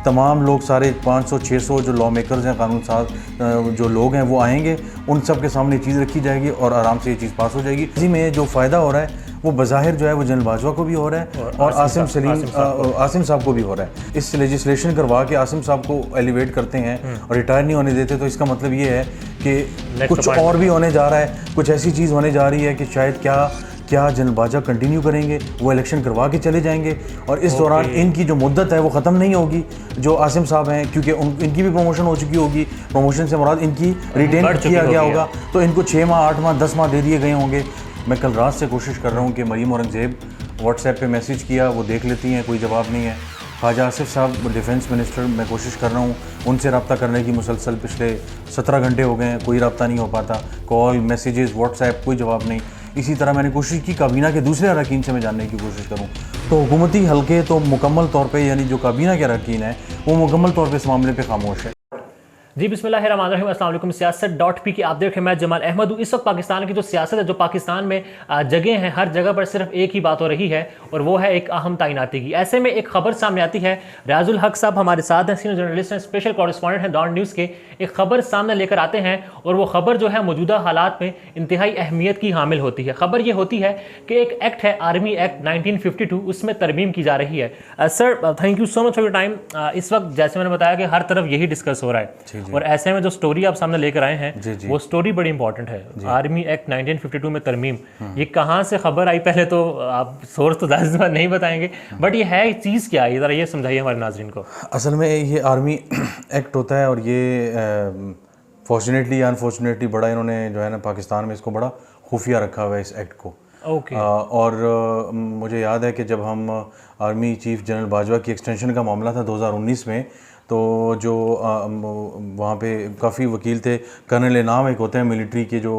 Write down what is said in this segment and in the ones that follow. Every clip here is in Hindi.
तमाम लोग सारे 500-600 जो लॉ मेकर्स हैं, कानून साज जो लोग हैं वो आएंगे, उन सब के सामने चीज़ रखी जाएगी और आराम से ये चीज़ पास हो जाएगी। इसी में जो फ़ायदा हो रहा है वो बज़ाहिर जो है वो जनरल बाजवा को भी हो रहा है और आसिम साहब को भी हो रहा है। इस लेजिस्लेशन करवा के आसिम साहब को एलिवेट करते हैं और रिटायर नहीं होने देते, तो इसका मतलब ये है कि कुछ और भी होने जा रहा है, कुछ ऐसी चीज़ होने जा रही है कि शायद क्या जनरल बाजवा कंटिन्यू करेंगे, वो इलेक्शन करवा के चले जाएंगे और इस दौरान इनकी जो मुद्दत है वो ख़त्म नहीं होगी जो आसिम साहब हैं, क्योंकि इनकी भी प्रमोशन हो चुकी होगी, प्रमोशन से मुराद इनकी रिटेन किया गया होगा, तो इनको 6 माह 8 माह 10 माह दे दिए गए होंगे। मैं कल रात से कोशिश कर रहा हूँ कि मरीम औरंगज़ेब व्हाट्सएप पे मैसेज किया, वो देख लेती हैं, कोई जवाब नहीं है। ख्वाजा आसिफ साहब डिफेंस मिनिस्टर, मैं कोशिश कर रहा हूँ उनसे रब्ता करने की, मुसलसल पिछले 17 घंटे हो गए हैं, कोई रब्ता नहीं हो पाता, कॉल मैसेजेस व्हाट्सएप कोई जवाब नहीं। इसी तरह मैंने कोशिश की काबीना के दूसरे अरकान से मैं जानने की कोशिश करूँ, तो हुकूमती हल्के तो मुकम्मल तौर पे, यानी जो काबीना के अरकान हैं वो मुकम्मल तौर पे इस मामले पे खामोश है। जी बिस्मिल्लाहिर्रहमानिर्रहीम, अस्सलाम वालेकुम। सियासत.पी की आप देख रहे हैं, मैं जमाल अहमद हूँ। इस वक्त पाकिस्तान की जो सियासत है, जो पाकिस्तान में जगह हैं, हर जगह पर सिर्फ एक ही बात हो रही है और वो है एक अहम तैनाती की। ऐसे में एक खबर सामने आती है, रियाजुल हक साहब हमारे साथ हैं, सीनियर जर्नलिस्ट हैं, स्पेशल कॉरेस्पॉन्डेंट हैं डॉन न्यूज़ के। एक खबर सामने लेकर आते हैं और वो खबर जो है मौजूदा हालात में इंतहाई अहमियत की हामिल होती है। खबर ये होती है कि एक एक्ट है, आर्मी एक्ट 1952, उसमें तरमीम की जा रही है। Sir thank you so much for your time. इस वक्त जैसे मैंने बताया कि हर तरफ यही डिस्कस हो रहा है और ऐसे में जो स्टोरी आप सामने लेकर आए हैं वो स्टोरी बड़ी इंपॉर्टेंट है। आर्मी एक्ट 1952 में तरमीम, ये कहाँ से खबर आई? पहले तो आप सोर्स तो ज़्यादा नहीं बताएंगे, बट ये है चीज़ क्या है, ज़रा ये समझाइए हमारे नाज़रीन को। असल में ये आर्मी एक्ट होता है और ये फॉर्चुनेटली या अनफॉर्चुनेटली बड़ा इन्होंने जो है ना पाकिस्तान में इसको बड़ा खुफिया रखा हुआ है इस एक्ट को। और मुझे याद है कि जब हम आर्मी चीफ जनरल बाजवा की एक्सटेंशन का मामला था 2019 में, तो जो वहाँ पे काफ़ी वकील थे, कर्नल इनाम एक होते हैं मिलिट्री के जो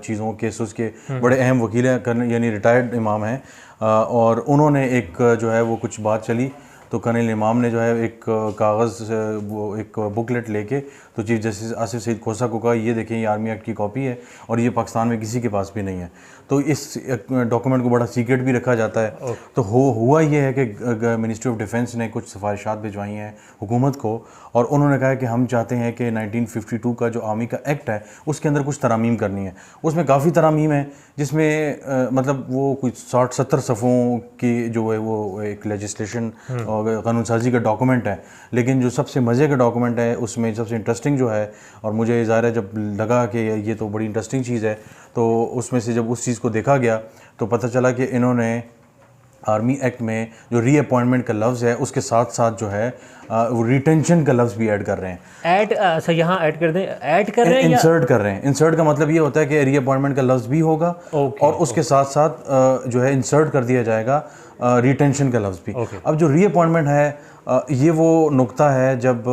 चीज़ों केसेस के बड़े अहम वकील हैं, कर्नल यानी रिटायर्ड इमाम हैं, और उन्होंने एक जो है वो कुछ बात चली, तो कर्नल इमाम ने जो है एक कागज़ वो एक बुकलेट लेके तो चीफ जस्टिस आसिफ सईद खोसा को कहा, ये देखें ये आर्मी एक्ट की कॉपी है और ये पाकिस्तान में किसी के पास भी नहीं है। तो इस डॉक्यूमेंट को बड़ा सीक्रेट भी रखा जाता है। तो हुआ ये है कि मिनिस्ट्री ऑफ डिफेंस ने कुछ सिफारिशात भिजवाई हैं हुकूमत को और उन्होंने कहा कि हम चाहते हैं कि 1952 का जो आर्मी का एक्ट है उसके अंदर कुछ तरामीम करनी है। उसमें काफ़ी तरामीम है जिसमें मतलब वो कुछ 60-70 सफ़ों की जो है वो एक लेजिस्लेशन और कानून साजी का डॉक्यूमेंट है। लेकिन जो सबसे मज़े का डॉक्यूमेंट है उसमें सबसे इंटरेस्टिंग जो है, और मुझे ज़ाहिर है जब लगा कि ये तो बड़ी इंटरेस्टिंग चीज़ है, तो उसमें से जब उस चीज़ को देखा गया तो पता चला कि इन्होंने आर्मी एक्ट में जो रीअपॉइंटमेंट का लफ्ज़ है उसके साथ साथ जो है वो रिटेंशन का लफ्ज़ भी ऐड कर रहे हैं। अच्छा यहाँ ऐड कर दें, ऐड कर रहे हैं, इंसर्ट कर रहे हैं। इंसर्ट का मतलब ये होता है कि रीअपॉइंटमेंट का लफ्ज़ भी होगा और उसके साथ साथ जो है इंसर्ट कर दिया जाएगा रिटेंशन का लफ्ज़ भी। अब जो रीअपॉइंटमेंट है ये वो नुक्ता है जब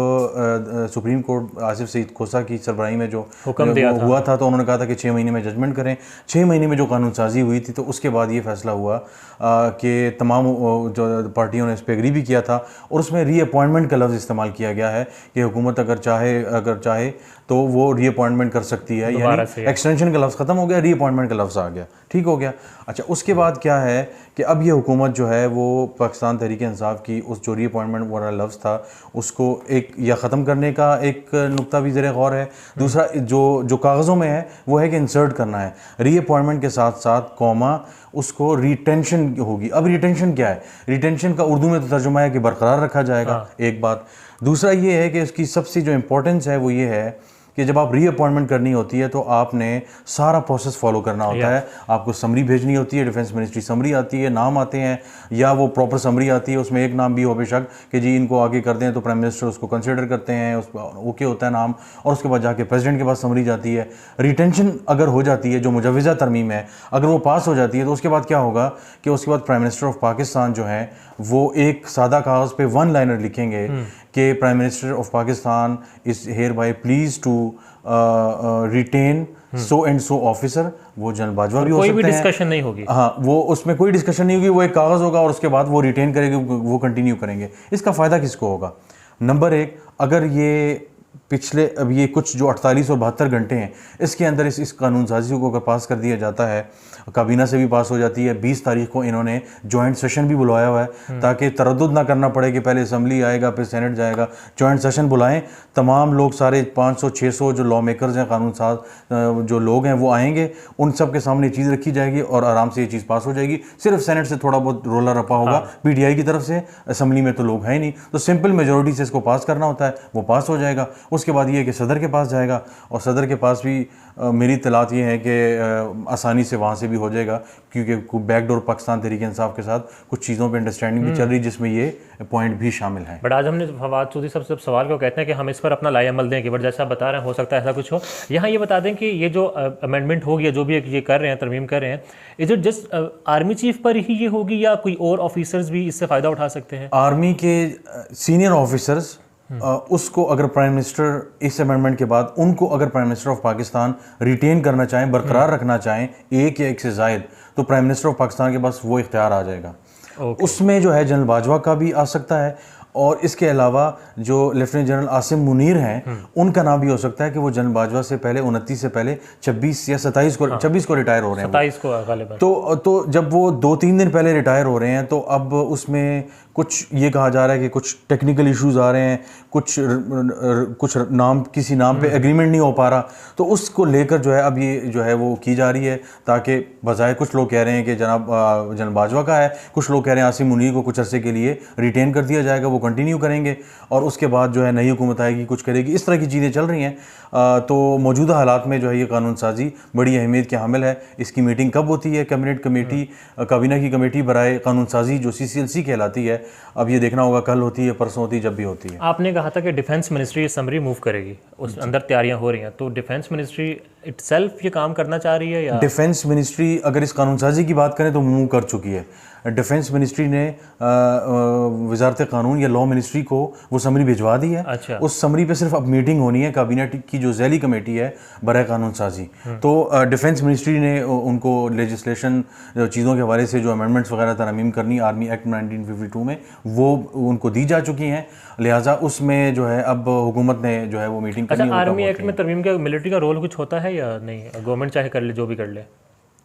सुप्रीम कोर्ट आसिफ सईद खोसा की सरबराही में जो हुआ था, तो उन्होंने कहा था कि 6 महीने में जजमेंट करें। 6 महीने में जो कानून साजी हुई थी, तो उसके बाद ये फैसला हुआ कि तमाम जो पार्टियों ने इस पर एग्री भी किया था और उसमें रीअपॉइंटमेंट का लफ्ज़ इस्तेमाल किया गया है कि हुकूमत अगर चाहे तो वो रीअपॉइंटमेंट कर सकती है, यानी एक्सटेंशन का लफ्ज़ ख़त्म हो गया, रीअपॉइंटमेंट का लफ्ज़ आ गया, ठीक हो गया। अच्छा, उसके बाद क्या है कि अब ये हुकूमत जो है वो पाकिस्तान तहरीक इंसाफ की उस जो रीअपॉइंटमेंट वाला लफ्ज़ था उसको एक या ख़त्म करने का एक नुक्ता भी ज़ेरे गौर है। दूसरा जो कागज़ों में है वो है कि इंसर्ट करना है रीअपॉइंटमेंट के साथ साथ कॉमा, उसको रिटेंशन होगी। अब रिटेंशन क्या है? रिटेंशन का उर्दू में तो तर्जुमा है कि बरकरार रखा जाएगा, एक बात। दूसरा ये है कि इसकी सबसे जो इम्पोर्टेंस है वो ये है कि जब आप रीअपॉइंटमेंट करनी होती है तो आपने सारा प्रोसेस फॉलो करना होता है। आपको समरी भेजनी होती है, डिफेंस मिनिस्ट्री समरी आती है, नाम आते हैं या वो प्रॉपर समरी आती है, उसमें एक नाम भी हो बेशक कि जी इनको आगे कर दें, तो प्राइम मिनिस्टर उसको कंसिडर करते हैं, उस पर ओके होता है नाम, और उसके बाद जाके प्रेसिडेंट के पास समरी जाती है। रिटेंशन अगर हो जाती है, जो मुजवज़ा तरमीम है, अगर वो पास हो जाती है तो उसके बाद क्या होगा कि उसके बाद प्राइम मिनिस्टर ऑफ पाकिस्तान जो है वो एक सादा कागज़ पे 1 लाइनर लिखेंगे कि prime minister of Pakistan is hereby pleased to retain so and so officer. वो जनरल बाजवा भी हो सकते हैं, कोई भी डिस्कशन नहीं होगी। हाँ, वो उसमें कोई डिस्कशन नहीं होगी, वो एक कागज़ होगा और उसके बाद वो रिटेन करेंगे, वो कंटिन्यू करेंगे। इसका फ़ायदा किसको होगा? नंबर 1, अगर ये पिछले अब ये कुछ जो 48 और 72 घंटे हैं इसके अंदर इस कानून साजी को अगर पास कर दिया जाता है, काबीना से भी पास हो जाती है। 20 तारीख को इन्होंने जॉइंट सेशन भी बुलवाया हुआ है ताकि तरद्दुद ना करना पड़े कि पहले असम्बली आएगा फिर सेनेट जाएगा। जॉइंट सेशन बुलाएं, तमाम लोग सारे 500-600 जो लॉ मेकर्स हैं, कानून साज जो लोग हैं वो आएंगे, उन सब के सामने चीज़ रखी जाएगी और आराम से ये चीज़ पास हो जाएगी। सिर्फ सेनेट से थोड़ा बहुत रोला रपा होगा PTI की तरफ से, असम्बली में तो लोग हैं ही नहीं, तो सिंपल मेजोरिटी से इसको पास करना होता है, वो पास हो जाएगा। उसके बाद ये कि सदर के पास जाएगा और सदर के पास भी मेरी तलात ये है कि आसानी से वहाँ से भी हो जाएगा, क्योंकि बैकडोर पाकिस्तान तहरीक इंसाफ के साथ कुछ चीज़ों पे अंडरस्टैंडिंग भी चल रही है जिसमें ये पॉइंट भी शामिल है। बट आज हमने फवाद चौधरी साहब सब सवाल को कहते हैं कि हम इस पर अपना लाए अमल देंगे, बट जैसा आप बता रहे हैं हो सकता है ऐसा कुछ हो। यहाँ ये बता दें कि ये जो अमेंडमेंट होगी या जो भी ये कर रहे हैं, तरमीम कर रहे हैं, is it just army chief पर ही ये होगी या कोई और ऑफिसर्स भी इससे फ़ायदा उठा सकते हैं? आर्मी के सीनियर ऑफिसर्स उसको अगर प्राइम मिनिस्टर इस अमेंडमेंट के बाद उनको अगर prime minister of Pakistan retain करना चाहें, बरकरार रखना चाहें एक या एक से ज़ायद, तो प्राइम मिनिस्टर ऑफ पाकिस्तान के पास वो इख्तियार आ जाएगा। उसमें जो है जनरल बाजवा का भी आ सकता है और इसके अलावा जो लेफ्टिनेंट जनरल आसिम मुनीर हैं उनका नाम भी हो सकता है कि वो जनरल बाजवा से पहले 29 से पहले 26 या 27 को 26 को रिटायर हो रहे हैं। 27 को गालिबन। तो जब वो 2-3 दिन पहले रिटायर हो रहे हैं तो अब उसमें कुछ ये कहा जा रहा है कि कुछ टेक्निकल इश्यूज आ रहे हैं, कुछ नाम किसी नाम पे एग्रीमेंट नहीं हो पा रहा, तो उसको लेकर जो है अब ये जो है वो की जा रही है ताकि बजाय कुछ लोग कह रहे हैं कि जनाब जनरल बाजवा का है, कुछ लोग कह रहे हैं आसिम मुनीर को कुछ अरसे के लिए रिटेन कर दिया जाएगा, वो कंटिन्यू करेंगे और उसके बाद जो है नई हुकूमत आएगी कुछ करेगी। इस तरह की चीज़ें चल रही हैं। तो मौजूदा हालात में जो है ये कानून साजी बड़ी अहमियत की हामिल है। इसकी मीटिंग कब होती है? कैबिनेट कमेटी, काबीना की कमेटी बराए कानून साजी जो CCLC कहलाती है, अब ये देखना होगा कल होती है, परसों होती है, जब भी होती है। आपने कहा था कि डिफेंस मिनिस्ट्री समरी मूव करेगी, उस अंदर तैयारियां हो रही हैं, तो डिफेंस मिनिस्ट्री इटसेल्फ ये काम करना चाह रही है या? डिफेंस मिनिस्ट्री अगर इस कानून साजी की बात करें तो मूव कर चुकी है। डिफेंस मिनिस्ट्री ने वजारत कानून या लॉ मिनिस्ट्री को वो समरी भिजवा दी है। अच्छा। उस समरी पे सिर्फ अब मीटिंग होनी है काबीना की जो ज़ैली कमेटी है बराए कानून साजी। तो डिफेंस मिनिस्ट्री ने उनको लेजिस्लेशन चीज़ों के हवाले से जो अमेंडमेंट्स वगैरह तरमीम करनी आर्मी एक्ट 1952 में वो उनको दी जा चुकी हैं, लिहाजा उसमें जो है अब हुकूमत ने जो है वो मीटिंग करनी है। आर्मी एक्ट में तरमीम का मिलिट्री का रोल कुछ होता है या नहीं? गवर्नमेंट चाहे कर ले, जो भी कर ले।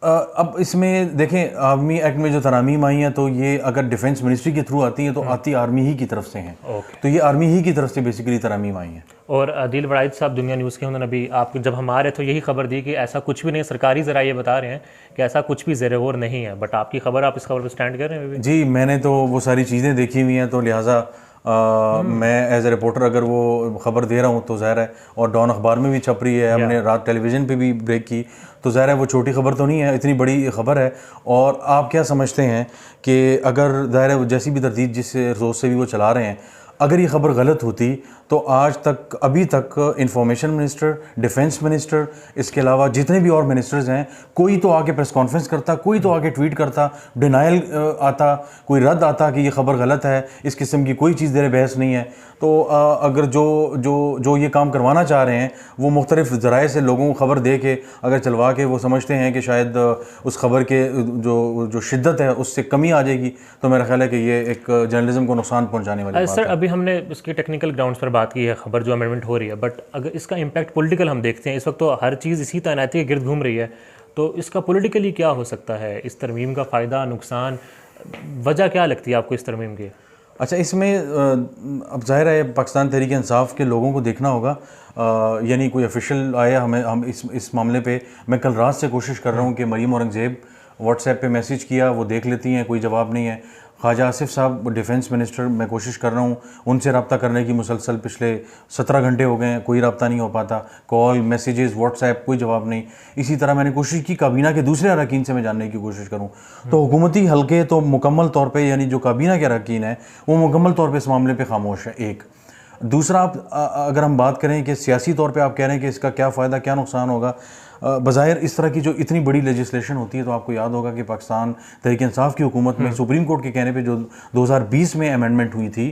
अब इसमें देखें आर्मी एक्ट में जो तरामीम आई हैं तो ये अगर डिफेंस मिनिस्ट्री के थ्रू आती हैं तो आती आर्मी ही की तरफ से हैं। तो ये आर्मी ही की तरफ से बेसिकली तरामीम आई हैं। और आदिल बड़ाइद साहब दुनिया न्यूज़ के, उन्होंने अभी आप जब हम आ रहे थे यही खबर दी कि ऐसा कुछ भी नहीं, सरकारी ज़रा ये बता रहे हैं कि ऐसा कुछ भी ज़ेर गौर नहीं है, बट आपकी खबर, आप इस खबर पर स्टैंड कर रहे हैं? जी, मैंने तो वो सारी चीज़ें देखी हुई हैं, तो लिहाजा मैं एज ए रिपोर्टर अगर वो ख़बर दे रहा हूँ तो ज़ाहिर है, और डॉन अखबार में भी छप रही है, हमने रात टेलीविज़न पे भी ब्रेक की, तो ज़ाहिर है वो छोटी खबर तो नहीं है, इतनी बड़ी खबर है। और आप क्या समझते हैं कि अगर ज़ाहिर है जैसी भी तरतीब जिस सोच से भी वो चला रहे हैं, अगर ये खबर गलत होती तो आज तक अभी तक इंफॉर्मेशन मिनिस्टर, डिफेंस मिनिस्टर, इसके अलावा जितने भी और मिनिस्टर्स हैं, कोई तो आके प्रेस कॉन्फ्रेंस करता, कोई तो आके ट्वीट करता, डिनाइल आता, कोई रद्द आता कि ये खबर गलत है, इस किस्म की कोई चीज़ ज़ेर बहस नहीं है। तो अगर जो ये काम करवाना चाह रहे हैं वो मुख्तलिफ ज़राए से लोगों को खबर दे के अगर चलवा के वो समझते हैं कि शायद उस खबर के जो शिद्दत है उससे कमी आ जाएगी, तो मेरा ख्याल है कि ये एक जर्नलिज्म को नुकसान पहुंचाने वाली बात है। सर, अभी हमने इसकी टेक्निकल ग्राउंड्स पर बात की है, खबर जो अमेंडमेंट हो रही है, बट अगर इसका इम्पैक्ट पॉलिटिकल हम देखते हैं, इस वक्त तो हर चीज़ इसी तैनाती के गिर्द घूम रही है, तो इसका पॉलिटिकली क्या हो सकता है? इस तरमीम का फ़ायदा, नुकसान, वजह क्या लगती है आपको इस तरमीम की? अच्छा, इसमें अब ज़ाहिर है पाकिस्तान तहरीक इंसाफ के लोगों को देखना होगा, यानी कोई ऑफिशियल आया हम इस मामले पे, मैं कल रात से कोशिश कर रहा हूँ कि मरीम औरंगज़ेब व्हाट्सएप पे मैसेज किया, वो देख लेती हैं, कोई जवाब नहीं है। ख्वाजा आसिफ साहब डिफेंस मिनिस्टर, मैं कोशिश कर रहा हूँ उनसे रब्ता करने की, मुसलसल पिछले 17 घंटे हो गए हैं, कोई रब्ता नहीं हो पाता, कॉल, मैसेजेस, व्हाट्सएप, कोई जवाब नहीं। इसी तरह मैंने कोशिश की काबीना के दूसरे अरकान से मैं जानने की कोशिश करूँ, तो हुकूमती हल्के तो मुकम्मल तौर पर, यानी जो काबीना के अरकान हैं वो मुकम्मल तौर पर इस मामले पर खामोश है। एक दूसरा, आप अगर हम बात करें कि सियासी तौर पे आप कह रहे हैं कि इसका क्या फ़ायदा क्या नुकसान होगा, बज़ाहिर इस तरह की जो इतनी बड़ी लेजिस्लेशन होती है तो आपको याद होगा कि पाकिस्तान तहरीक इंसाफ की हुकूमत में सुप्रीम कोर्ट के कहने पे जो 2020 में अमेंडमेंट हुई थी,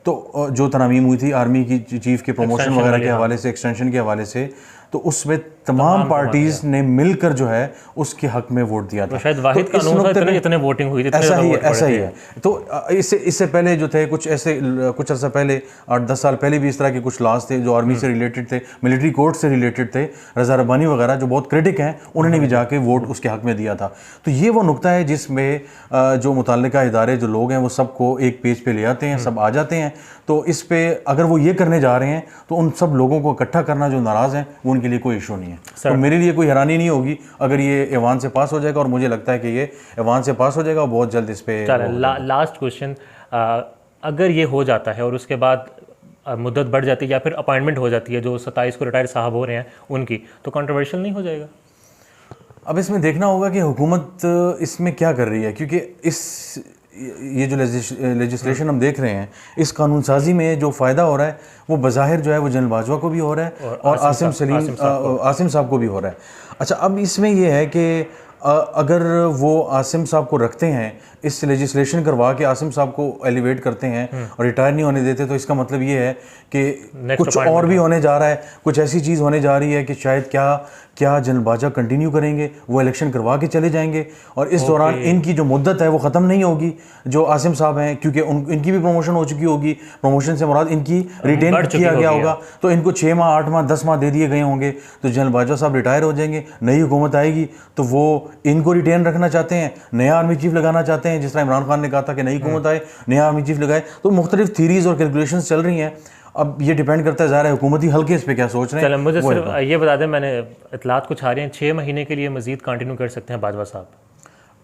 तो जो तरामीम हुई थी आर्मी की चीफ़ के प्रमोशन वगैरह के हवाले से, एक्सटेंशन के हवाले से, तो उसमें तमाम पार्टीज ने मिलकर जो है उसके हक में वोट दिया था। शायद वाहिद तो इस कानून नुक्ते था, में इतने वोटिंग हुई थी, इतने ऐसा ज़्यादा ही वोट है, ऐसा पड़े ही थे। है। तो इससे पहले जो थे कुछ अर्सा पहले 8-10 साल पहले भी इस तरह के कुछ लॉज थे जो आर्मी से रिलेटेड थे, मिलिट्री कोर्ट से रिलेटेड थे। रजा रब्बानी वगैरह जो बहुत क्रिटिक हैं उन्होंने भी जाके वोट उसके हक में दिया था। तो ये वो नुक्ता है जिसमें जो मुतल्लिका इदारे जो लोग हैं वो सबको एक पेज पे ले आते हैं, सब आ जाते हैं। तो इस पे अगर वो ये करने जा रहे हैं तो उन सब लोगों को इकट्ठा करना जो नाराज़ हैं वो उनके लिए कोई इशू नहीं है। तो मेरे लिए कोई हैरानी नहीं होगी अगर ये ऐवान से पास हो जाएगा, और मुझे लगता है कि ये ऐवान से पास हो जाएगा और बहुत जल्द इस पे। लास्ट क्वेश्चन, अगर ये हो जाता है और उसके बाद मुद्दत बढ़ जाती है या फिर अपॉइंटमेंट हो जाती है जो 27 को रिटायर्ड साहब हो रहे हैं उनकी, तो कंट्रोवर्शियल नहीं हो जाएगा? अब इसमें देखना होगा कि हुकूमत इसमें क्या कर रही है, क्योंकि ये जो लेजिस्लेशन हम देख रहे हैं, इस कानून साजी में जो फ़ायदा हो रहा है वो बज़ाहिर जो है वो जनरल बाजवा को भी हो रहा है और आसिम साहब को भी हो रहा है। अच्छा, अब इसमें ये है कि अगर वो आसिम साहब को रखते हैं, इस लेजिस्लेशन करवा के आसिम साहब को एलिवेट करते हैं और रिटायर नहीं होने देते, तो इसका मतलब ये है कि कुछ और भी होने जा रहा है, कुछ ऐसी चीज़ होने जा रही है कि शायद क्या जनरल बाजवा कंटिन्यू करेंगे, वो इलेक्शन करवा के चले जाएंगे और इस दौरान इनकी जो मुद्दत है वो ख़त्म नहीं होगी जो आसिम साहब हैं, क्योंकि इनकी भी प्रमोशन हो चुकी होगी। प्रमोशन से मुराद इनकी रिटेन किया गया होगा, तो इनको 6 माह 8 माह 10 माह दे दिए गए होंगे। तो जनरल बाजवा साहब रिटायर हो जाएंगे, नई हुकूमत आएगी तो वो इनको रिटेन रखना चाहते हैं, नया आर्मी चीफ लगाना चाहते हैं, जिस तरह इमरान खान ने कहा था कि नई हुकूमत आए नया आर्मी चीफ लगाए। तो मुख्तलिफ थीरीज और कैलकुलेशन चल रही हैं। अब ये डिपेंड करता है ज़ाहिर है हुकूमती हल्के इस पे क्या सोच रहे हैं। चलो मुझे सिर्फ ये बता दें, मैंने इतलात कुछ आ रही हैं 6 महीने के लिए मजीद कंटिन्यू कर सकते हैं बाजवा साहब?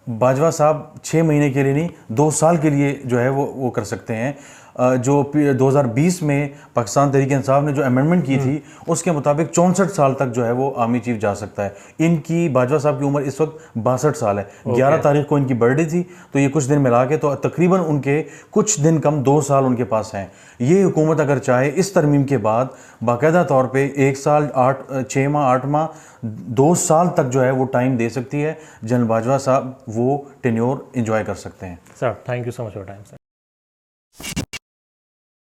बाजवा साहब 6 महीने के लिए नहीं, 2 साल के लिए जो है वो कर सकते हैं। जो 2020 में पाकिस्तान तहरीक इंसाफ ने जो अमेंडमेंट की थी उसके मुताबिक 64 साल तक जो है वो आर्मी चीफ जा सकता है। इनकी बाजवा साहब की उम्र इस वक्त 62 साल है। 11 तारीख को इनकी बर्थडे थी, तो ये कुछ दिन मिला के तो तकरीबन उनके कुछ दिन कम 2 साल उनके पास हैं। ये हुकूमत अगर चाहे इस तरमीम के बाद बाकायदा तौर पे 1 साल 6 माह 8 माह 2 साल तक जो है वो टाइम दे सकती है। जनरल बाजवा साहब वो टेन्योर एंजॉय कर सकते हैं। Sir thank you so much for time sir.